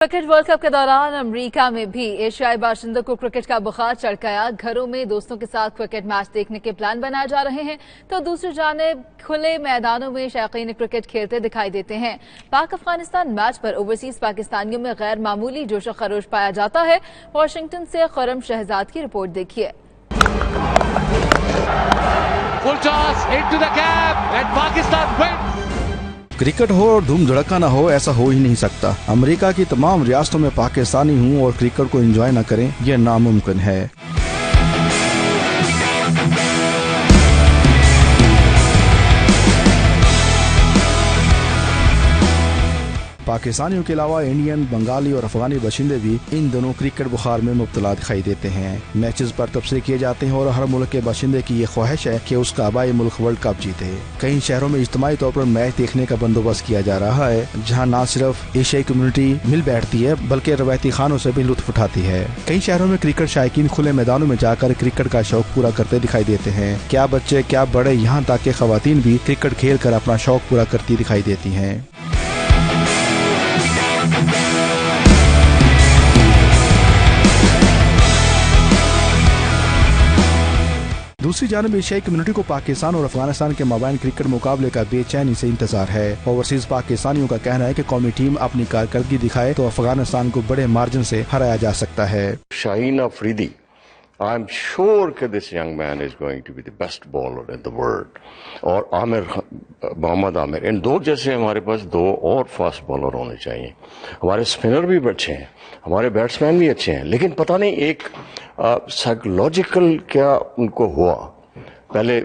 Cricket world cup के दौरान America में भी एशियाई बाशिंदों को क्रिकेट का बुखार चढ़ गया। घरों में दोस्तों के साथ क्रिकेट मैच देखने के प्लान बनाए जा रहे हैं, तो दूसरी जानिब खुले मैदानों में शायकीन क्रिकेट खेलते दिखाई देते हैं। पाक अफगानिस्तान मैच पर ओवरसीज पाकिस्तानियों में गैर मामूली जोश खरोश पाया जाता है। वाशिंगटन से खुर्रम शहजाद की रिपोर्ट देखिए। क्रिकेट हो और धूम धड़का न हो, ऐसा हो ही नहीं सकता। अमेरिका की तमाम रियासतों में पाकिस्तानी हूँ और क्रिकेट को एंजॉय न करें, यह नामुमकिन है। पाकिस्तानियों के अलावा इंडियन, बंगाली और अफगानी बाशिंदे भी इन दोनों क्रिकेट बुखार में मुब्तला दिखाई देते हैं। मैचेस पर तबसरे किए जाते हैं और हर मुल्क के बाशिंदे की ये ख्वाहिश है कि उसका आबाई मुल्क वर्ल्ड कप जीते। कई शहरों में इज्तिमाई तौर पर मैच देखने का बंदोबस्त किया जा रहा है, जहाँ न सिर्फ एशियाई कम्युनिटी मिल बैठती है बल्कि रवायती खानों से भी लुत्फ उठाती है। कई शहरों में क्रिकेट शायकीन खुले मैदानों में जाकर क्रिकेट का शौक पूरा करते दिखाई देते हैं। क्या बच्चे क्या बड़े, यहाँ तक कि खवातीन भी क्रिकेट खेल कर अपना शौक पूरा करती दिखाई देती हैं। दूसरी जानब एशियाई कम्युनिटी को पाकिस्तान और अफगानिस्तान के माबैन क्रिकेट मुकाबले का बेचैनी से इंतजार है। ओवरसीज पाकिस्तानियों का कहना है कि कौमी टीम अपनी कारकर्दगी दिखाए तो अफगानिस्तान को बड़े मार्जिन से हराया जा सकता है। Shaheen Afridi, I am sure that this young man is going to be the best bowler in the world. और मोहम्मद आमिर, इन दो जैसे हमारे पास दो और फास्ट बॉलर होने चाहिए। हमारे स्पिनर भी अच्छे हैं, हमारे बैट्समैन भी अच्छे हैं, लेकिन पता नहीं एक साइकोलॉजिकल क्या उनको हुआ। पहले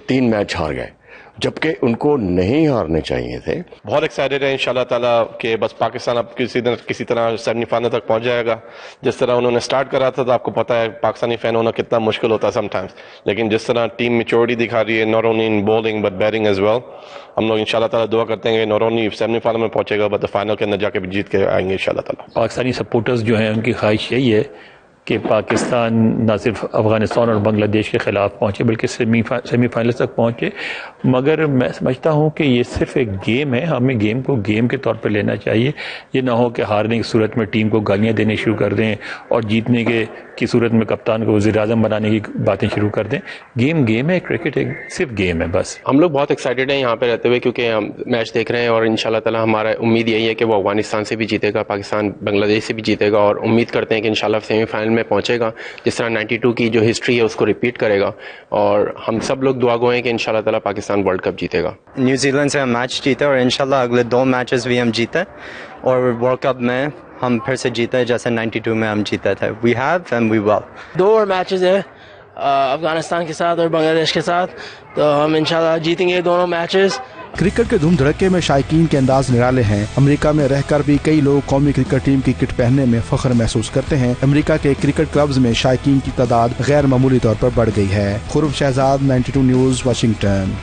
3 मैच हार गए, जबकि उनको नहीं हारने चाहिए थे। बहुत एक्साइटेड है इंशाल्लाह ताला कि बस पाकिस्तान अब किसी तरह सेमीफाइनल तक पहुंच जाएगा। जिस तरह उन्होंने स्टार्ट करा था, तो आपको पता है पाकिस्तानी फैन होना कितना मुश्किल होता है समटाइम्स, लेकिन जिस तरह टीम मैच्योरिटी दिखा रही है, not only in bowling but batting as well, हम लोग इंशाल्लाह ताला दुआ करते हैं कि नॉट ओनली सेमीफाइनल में पहुंचेगा बट फाइनल के अंदर जाके भी जीत के आएंगे इंशाल्लाह ताला। पाकिस्तानी सपोर्टर्स जो हैं उनकी ख्वाहिश यही है कि पाकिस्तान न सिर्फ अफगानिस्तान और बांग्लादेश के ख़िलाफ़ पहुँचे बल्कि सेमीफाइनल तक पहुँचे। मगर मैं समझता हूँ कि ये सिर्फ एक गेम है, हमें गेम को गेम के तौर पर लेना चाहिए। ये ना हो कि हारने की सूरत में टीम को गालियाँ देने शुरू कर दें और जीतने की सूरत में कप्तान को वज़ीर-ए-आज़म बनाने की बातें शुरू कर दें। गेम है, क्रिकेट एक सिर्फ गेम है बस। हम लोग बहुत एक्साइटेड हैं यहाँ पे रहते हुए, क्योंकि हम मैच देख रहे हैं और इंशाल्लाह ताला हमारा उम्मीद यही है कि वो अफगानिस्तान से भी जीतेगा, पाकिस्तान बांग्लादेश से भी जीतेगा, और उम्मीद करते हैं कि इंशाल्लाह सेमीफाइनल में पहुंचेगा। जिस तरह 92 की जो हिस्ट्री है उसको रिपीट करेगा, और हम सब लोग दुआ गो हैं कि इंशाल्लाह ताला पाकिस्तान वर्ल्ड कप जीतेगा। न्यूजीलैंड से हम मैच जीते और इंशाल्लाह अगले 2 मैचेस भी हम जीते और वर्ल्ड कप में हम फिर से जीते जैसे 92 में हम जीते थे। We have and we will. 2 और मैचेस है अफगानिस्तान के साथ और बांग्लादेश के साथ, तो हम इंशाल्लाह जीतेंगे दोनों मैचेस। क्रिकेट के धूम धड़के में शायकीन के अंदाज निराले हैं। अमेरिका में रहकर भी कई लोग कौमी क्रिकेट टीम की किट पहनने में फख्र महसूस करते हैं। अमेरिका के क्रिकेट क्लब्स में शायकीन की तादाद गैर मामूली तौर पर बढ़ गई है। Khurram Shahzad, 92 news, Washington.